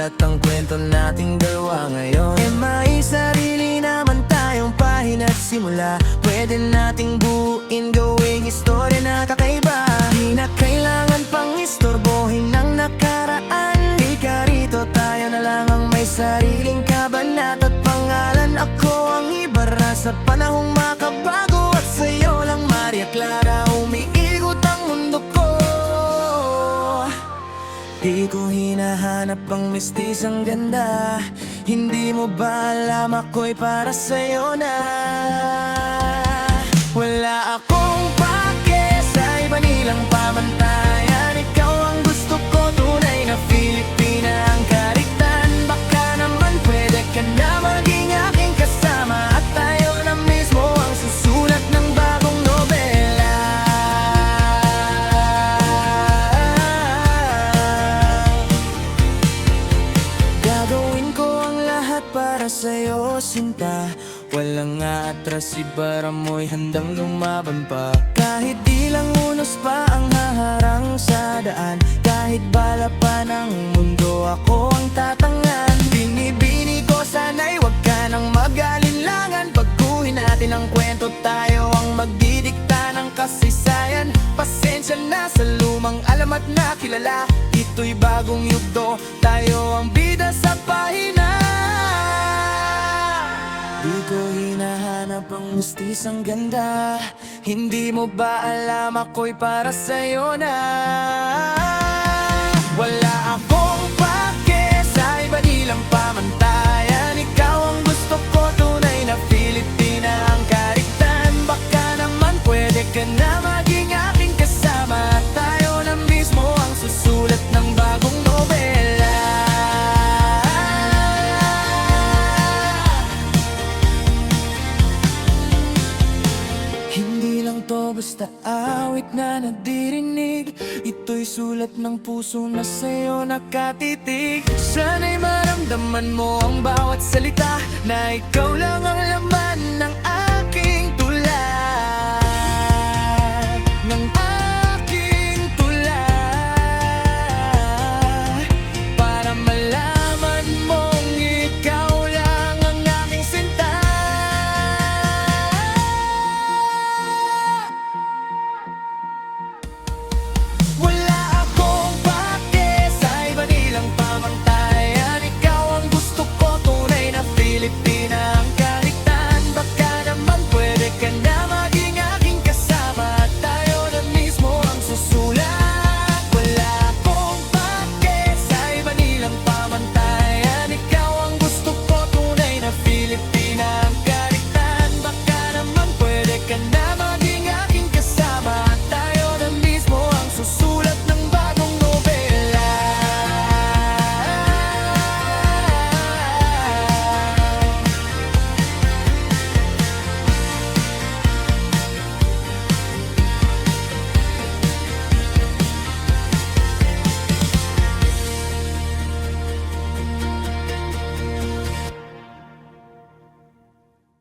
isulat ang kwento nating dalawa ngayon. May sarili naman tayong pahina at simula. Pwede nating buuin, gawing istorya na kakaiba. Di na kailangan pang istorbohin ng nakaraan. Ika rito, tayo na lang ang may sariling kabanat at pangalan. Ako ang ibara sa panahong makabago, at sa'yo lang Maria Clara umiikot ang mundo ko. Di ko hinahanap ang mistisang ganda. Hindi mo ba alam ako'y para sa'yo na? Wala akong pake sa iba nilang pamantayan. Ikaw ang gusto ko, tunay na Filipina ang kariktan. Baka naman pwede ka na maging aking kasama, at tayo na mismo ang susulat ng bagong nobela. Gagawin ko ang lahat para sa'yo, sinta. Walang atras, ibara mo'y handang lumaban pa. Kahit ilang unos pa ang haharang sa daan, kahit bala pa ng mundo, ako ang tatangan. Binibini ko, sana'y wag ka nang mag-alinlangan. Baguhin natin ang kwento, tayo ang magdidikta ng kasaysayan. Pasensya na sa lumang alamat na kilala. Ito'y bagong yugto, tayo ang bida sa pahina. Di ko hinahanap ang mistisang ganda. Hindi mo ba alam ako'y para sa'yo na? Wala akong pake sa iba nilang pamantayan. Ikaw ang gusto ko, tunay na Filipina ang kariktan. Baka naman pwede ka na maging aking kasama, at tayo na mismo ang susulat ng bagong nobela. Hindi lang to basta awit na nadirinig. Ito'y sulat ng puso na sa'yo nakatitig. Sana'y maramdaman mo ang bawat salita, na ikaw lang ang laman